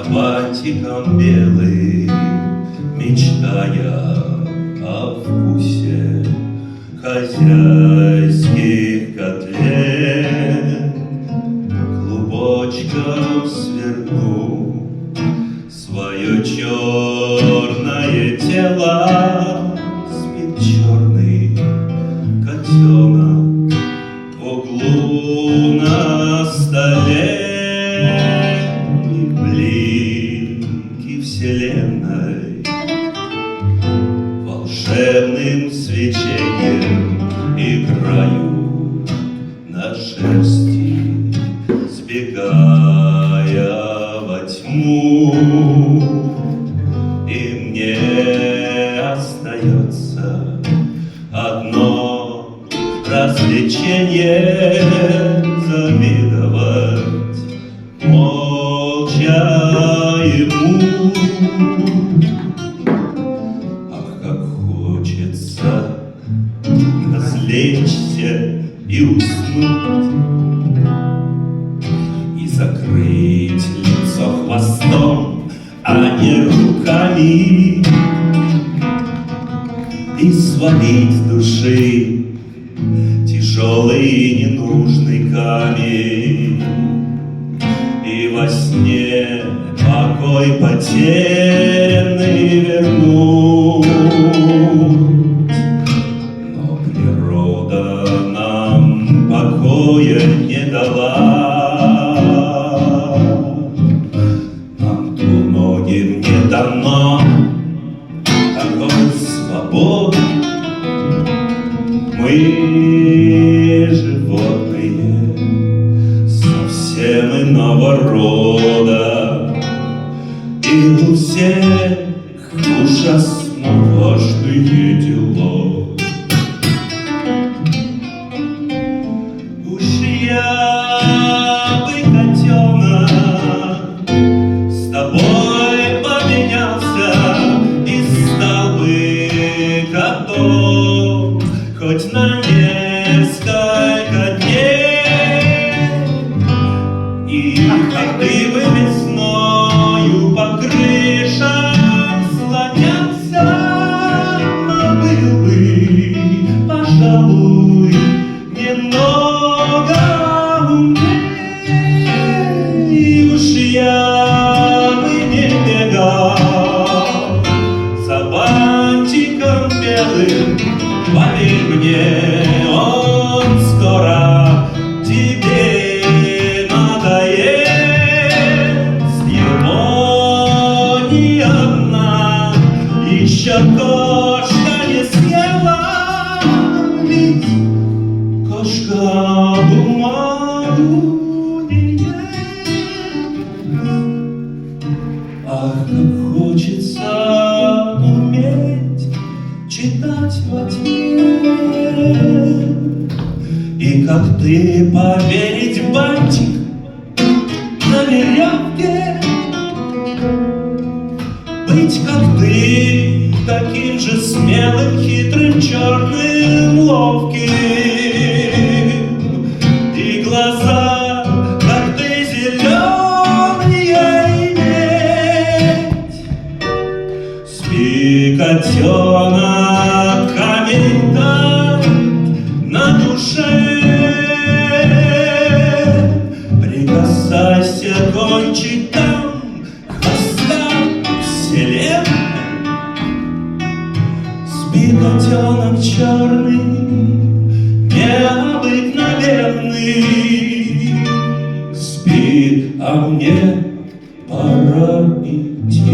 бантиком белым, мечтая о вкусе хозяйских котлет, клубочком сверну свое черное тело. Спит черный котенок в углу на столе, и блики вселенной волшебным свечением играют на шерсти, сбегая во тьму. И мне остается одно развлечение — завидовать молча ему. Ах, как хочется развлечься и уснуть, и закрыть лицо хвостом, а не руками, и свалить с души тяжелый и ненужный камень, и во сне покой потерянный вернуть. Но природа нам покоя не дала, нам двуногим не дано такой свободы. Мы животные совсем иного рода, и у всех ужасно важные дела. Уж я бы, котенок, с тобой поменялся и стал бы котом хоть на несколько дней, и как ты бы весною по крышам слонялся, но был бы, пожалуй, немного умней. Уж я бы не бегал за бантиком белым, поверь мне, он скоро тебе надоест. Его ни одна еще кошка не съела, ведь кошка бумагу не ест. Ах, как хочется уметь читать во тьме, и как ты поверить в бантик на веревке, быть как ты таким же смелым, хитрым, черным, ловким, и глаза, как ты, зеленые иметь. Спи, котенок, камень тает на душе, прикасайся кончиком хвоста вселенной. Спи, котенок черный, необыкновенный, спи, а мне пора идти.